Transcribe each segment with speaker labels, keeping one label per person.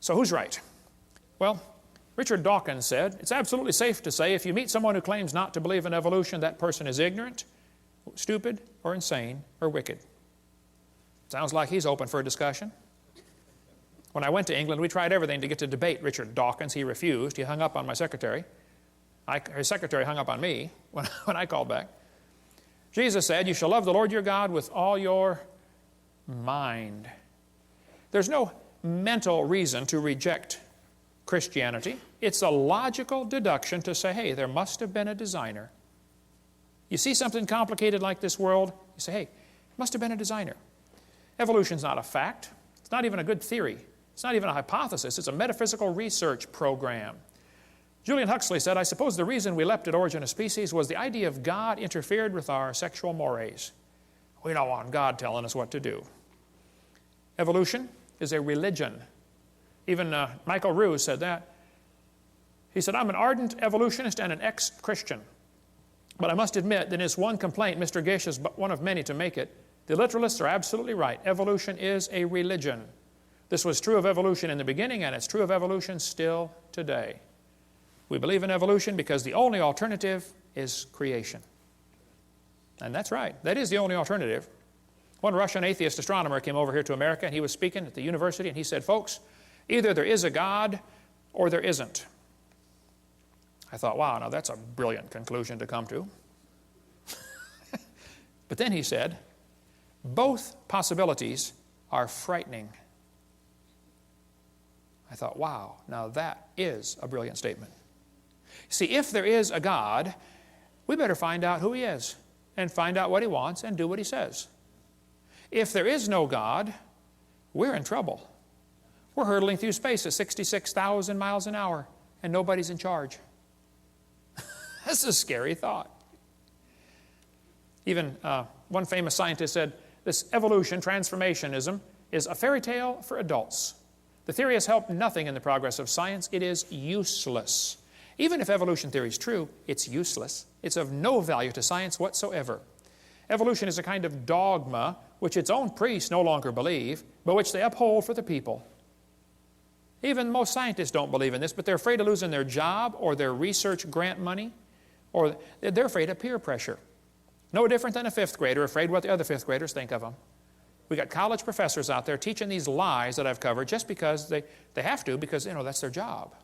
Speaker 1: So who's right? Well, Richard Dawkins said, it's absolutely safe to say if you meet someone who claims not to believe in evolution, that person is ignorant, stupid, or insane, or wicked. Sounds like he's open for a discussion. When I went to England, we tried everything to get to debate Richard Dawkins. He refused. He hung up on my secretary. His secretary hung up on me when I called back. Jesus said, you shall love the Lord your God with all your mind. There's no mental reason to reject Christianity. It's a logical deduction to say, hey, there must have been a designer. You see something complicated like this world, you say, hey, must have been a designer. Evolution's not a fact. It's not even a good theory. It's not even a hypothesis. It's a metaphysical research program. Julian Huxley said, I suppose the reason we leapt at origin of species was the idea of God interfered with our sexual mores. We don't want God telling us what to do. Evolution is a religion. Even Michael Ruse said that. He said, I'm an ardent evolutionist and an ex-Christian. But I must admit that his one complaint, Mr. Gish is but one of many to make it. The literalists are absolutely right. Evolution is a religion. This was true of evolution in the beginning, and it's true of evolution still today. We believe in evolution because the only alternative is creation. And that's right. That is the only alternative. One Russian atheist astronomer came over here to America, and he was speaking at the university, and he said, folks, either there is a God or there isn't. I thought, wow, now that's a brilliant conclusion to come to. But then he said, both possibilities are frightening. I thought, wow, now that is a brilliant statement. See, if there is a God, we better find out who He is and find out what He wants and do what He says. If there is no God, we're in trouble. We're hurtling through space at 66,000 miles an hour and nobody's in charge. That's a scary thought. Even one famous scientist said, this evolution, transformationism, is a fairy tale for adults. The theory has helped nothing in the progress of science. It is useless. Even if evolution theory is true, it's useless. It's of no value to science whatsoever. Evolution is a kind of dogma which its own priests no longer believe, but which they uphold for the people. Even most scientists don't believe in this, but they're afraid of losing their job or their research grant money, or they're afraid of peer pressure. No different than a fifth grader afraid what the other fifth graders think of them. We got college professors out there teaching these lies that I've covered just because they have to, because that's their job.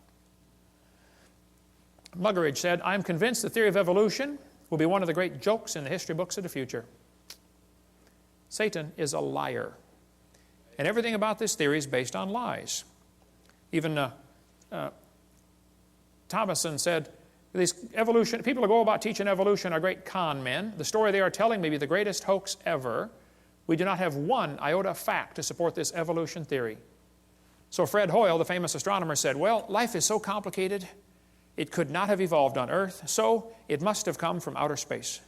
Speaker 1: Muggeridge said, I'm convinced the theory of evolution will be one of the great jokes in the history books of the future. Satan is a liar. And everything about this theory is based on lies. Even Thomason said, these people who go about teaching evolution are great con men. The story they are telling may be the greatest hoax ever. We do not have one iota of fact to support this evolution theory. So Fred Hoyle, the famous astronomer, said, well, life is so complicated, it could not have evolved on Earth, so it must have come from outer space.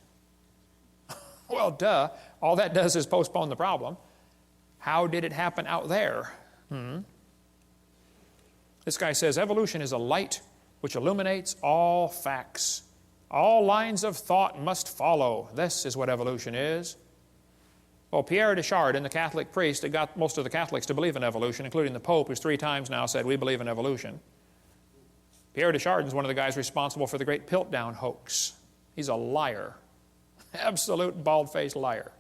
Speaker 1: Well, duh. All that does is postpone the problem. How did it happen out there? This guy says, evolution is a light which illuminates all facts. All lines of thought must follow. This is what evolution is. Well, Pierre de Chardin, the Catholic priest that got most of the Catholics to believe in evolution, including the Pope, who's 3 times now said, we believe in evolution. Pierre de Chardin is one of the guys responsible for the great Piltdown hoax. He's a liar. Absolute bald-faced liar.